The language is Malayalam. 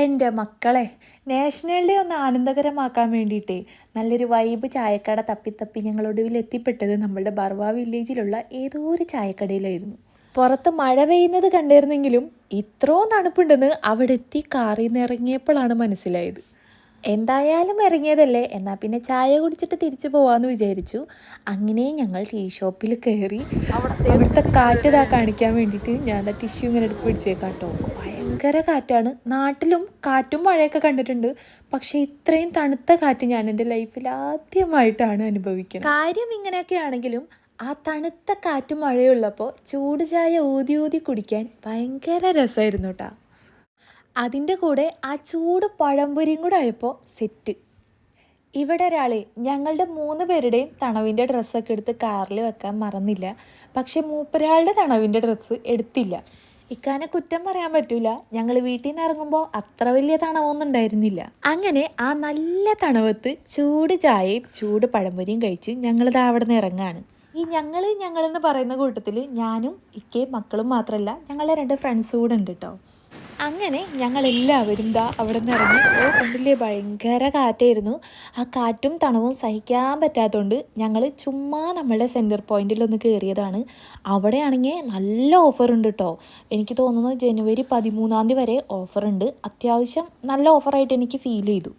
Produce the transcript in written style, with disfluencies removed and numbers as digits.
എൻ്റെ മക്കളെ, നാഷണൽ ഡേ ഒന്ന് ആനന്ദകരമാക്കാൻ വേണ്ടിയിട്ട് നല്ലൊരു വൈബ് ചായക്കട തപ്പി ഞങ്ങളൊടുവിൽ എത്തിപ്പെട്ടത് നമ്മളുടെ ബർവ വില്ലേജിലുള്ള ഏതോ ഒരു ചായക്കടയിലായിരുന്നു. പുറത്ത് മഴ പെയ്യുന്നത് കണ്ടിരുന്നെങ്കിലും ഇത്രയും തണുപ്പുണ്ടെന്ന് അവിടെ എത്തി കാറിൽ നിന്ന് ഇറങ്ങിയപ്പോഴാണ് മനസ്സിലായത്. എന്തായാലും ഇറങ്ങിയതല്ലേ, എന്നാൽ പിന്നെ ചായ കുടിച്ചിട്ട് തിരിച്ചു പോവാമെന്ന് വിചാരിച്ചു. അങ്ങനെ ഞങ്ങൾ ടീ ഷോപ്പിൽ കയറി അവിടുത്തെ കാറ്റ് ഇതാ കാണിക്കാൻ വേണ്ടിയിട്ട് ഞാൻ ടിഷ്യൂ ഇങ്ങനെ എടുത്ത് പിടിച്ചേക്കാം കേട്ടോ. ഭയങ്കര കാറ്റാണ്. നാട്ടിലും കാറ്റും മഴയൊക്കെ കണ്ടിട്ടുണ്ട്, പക്ഷേ ഇത്രയും തണുത്ത കാറ്റ് ഞാൻ എൻ്റെ ലൈഫിൽ ആദ്യമായിട്ടാണ് അനുഭവിക്കുന്നത്. കാര്യം ഇങ്ങനെയൊക്കെ ആണെങ്കിലും ആ തണുത്ത കാറ്റും മഴയുള്ളപ്പോൾ ചൂട് ചായ ഊതി ഊതി കുടിക്കാൻ ഭയങ്കര രസമായിരുന്നു കേട്ടോ. അതിൻ്റെ കൂടെ ആ ചൂട് പഴംപൊരിയും കൂടെ ആയപ്പോൾ സെറ്റ്. ഇവിടെ ഒരാൾ ഞങ്ങളുടെ 3 പേരുടെയും തണവിൻ്റെ ഡ്രസ്സൊക്കെ എടുത്ത് കാറിൽ വെക്കാൻ മറന്നില്ല. പക്ഷെ മൂപ്പരാളുടെ തണവിൻ്റെ ഡ്രസ്സ് എടുത്തില്ല. ഇക്കാനെ കുറ്റം പറയാൻ പറ്റൂല, ഞങ്ങൾ വീട്ടിൽ നിന്ന് ഇറങ്ങുമ്പോൾ അത്ര വലിയ തണവൊന്നും ഉണ്ടായിരുന്നില്ല. അങ്ങനെ ആ നല്ല തണവത്ത് ചൂട് ചായയും ചൂട് പഴംപൊരിയും കഴിച്ച് ഞങ്ങളിത് അവിടെ നിന്ന് ഇറങ്ങാണ്. ഈ ഞങ്ങളെന്ന് പറയുന്ന കൂട്ടത്തിൽ ഞാനും ഇക്കയും മക്കളും മാത്രമല്ല, ഞങ്ങളുടെ 2 ഫ്രണ്ട്സും കൂടെ ഉണ്ട് കേട്ടോ. അങ്ങനെ ഞങ്ങളെല്ലാവരും അവിടെ നിന്ന് ഇറങ്ങി. കണ്ടില്ലേ, ഭയങ്കര കാറ്റായിരുന്നു. ആ കാറ്റും തണവും സഹിക്കാൻ പറ്റാത്തതുകൊണ്ട് ഞങ്ങൾ ചുമ്മാ നമ്മളുടെ സെൻറ്റർ പോയിന്റിലൊന്ന് കയറിയതാണ്. അവിടെയാണെങ്കിൽ നല്ല ഓഫറുണ്ട് കേട്ടോ. എനിക്ക് തോന്നുന്നു ജനുവരി 13 വരെ ഓഫറുണ്ട്. അത്യാവശ്യം നല്ല ഓഫറായിട്ട് എനിക്ക് ഫീൽ ചെയ്തു.